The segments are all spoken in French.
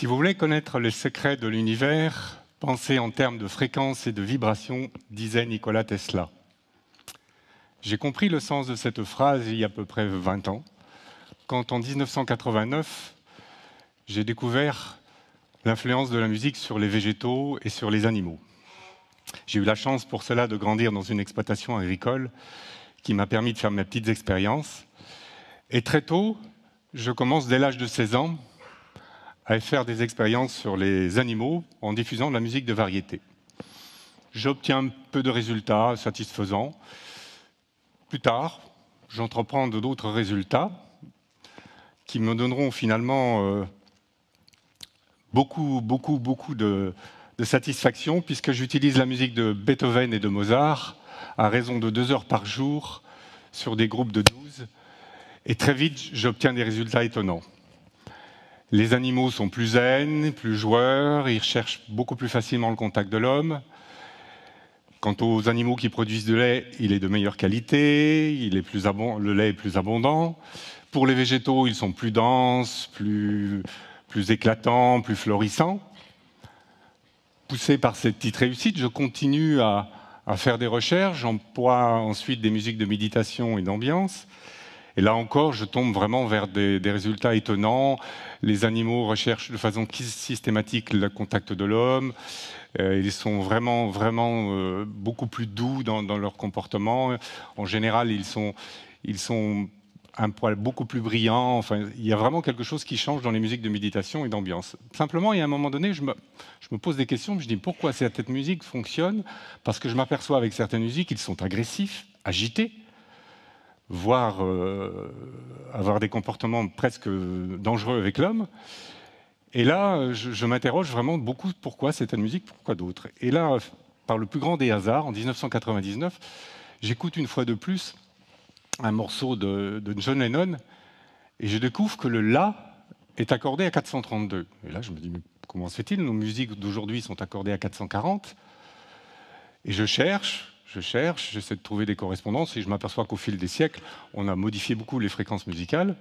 Si vous voulez connaître les secrets de l'univers, pensez en termes de fréquences et de vibrations, disait Nikola Tesla. J'ai compris le sens de cette phrase il y a à peu près 20 ans, quand en 1989, j'ai découvert l'influence de la musique sur les végétaux et sur les animaux. J'ai eu la chance pour cela de grandir dans une exploitation agricole qui m'a permis de faire mes petites expériences. Et très tôt, je commence dès l'âge de 16 ans à faire des expériences sur les animaux en diffusant de la musique de variété. J'obtiens un peu de résultats satisfaisants. Plus tard, j'entreprends d'autres résultats qui me donneront finalement beaucoup de satisfaction, puisque j'utilise la musique de Beethoven et de Mozart à raison de 2 heures par jour sur des groupes de 12. Et très vite, j'obtiens des résultats étonnants. Les animaux sont plus zen, plus joueurs, ils recherchent beaucoup plus facilement le contact de l'homme. Quant aux animaux qui produisent du lait, il est de meilleure qualité, le lait est plus abondant. Pour les végétaux, ils sont plus denses, plus éclatants, plus florissants. Poussé par cette petite réussite, je continue à faire des recherches, j'emploie ensuite des musiques de méditation et d'ambiance. Et là encore, je tombe vraiment vers des résultats étonnants. Les animaux recherchent de façon systématique le contact de l'homme. Ils sont vraiment beaucoup plus doux dans leur comportement. En général, ils sont un poil beaucoup plus brillants. Enfin, il y a vraiment quelque chose qui change dans les musiques de méditation et d'ambiance. Simplement, il y a un moment donné, je me pose des questions. Je me dis pourquoi cette musique fonctionne. Parce que je m'aperçois avec certaines musiques, ils sont agressifs, agités, voire avoir des comportements presque dangereux avec l'homme. Et là, je m'interroge vraiment beaucoup pourquoi cette musique, pourquoi d'autres. Et là, par le plus grand des hasards, en 1999, j'écoute une fois de plus un morceau de John Lennon et je découvre que le La est accordé à 432. Et là, je me dis, mais comment se fait-il? Nos musiques d'aujourd'hui sont accordées à 440. Et je cherche, j'essaie de trouver des correspondances et je m'aperçois qu'au fil des siècles, on a modifié beaucoup les fréquences musicales.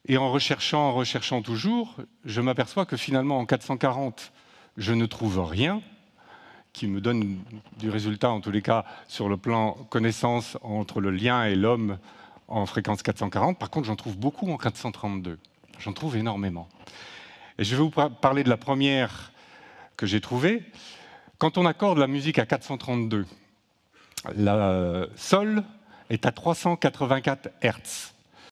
Et en recherchant toujours, je m'aperçois que finalement, en 440, je ne trouve rien qui me donne du résultat, en tous les cas, sur le plan connaissance entre le lien et l'homme en fréquence 440. Par contre, j'en trouve beaucoup en 432. J'en trouve énormément. Et je vais vous parler de la première que j'ai trouvée. Quand on accorde la musique à 432, la Sol est à 384 Hz.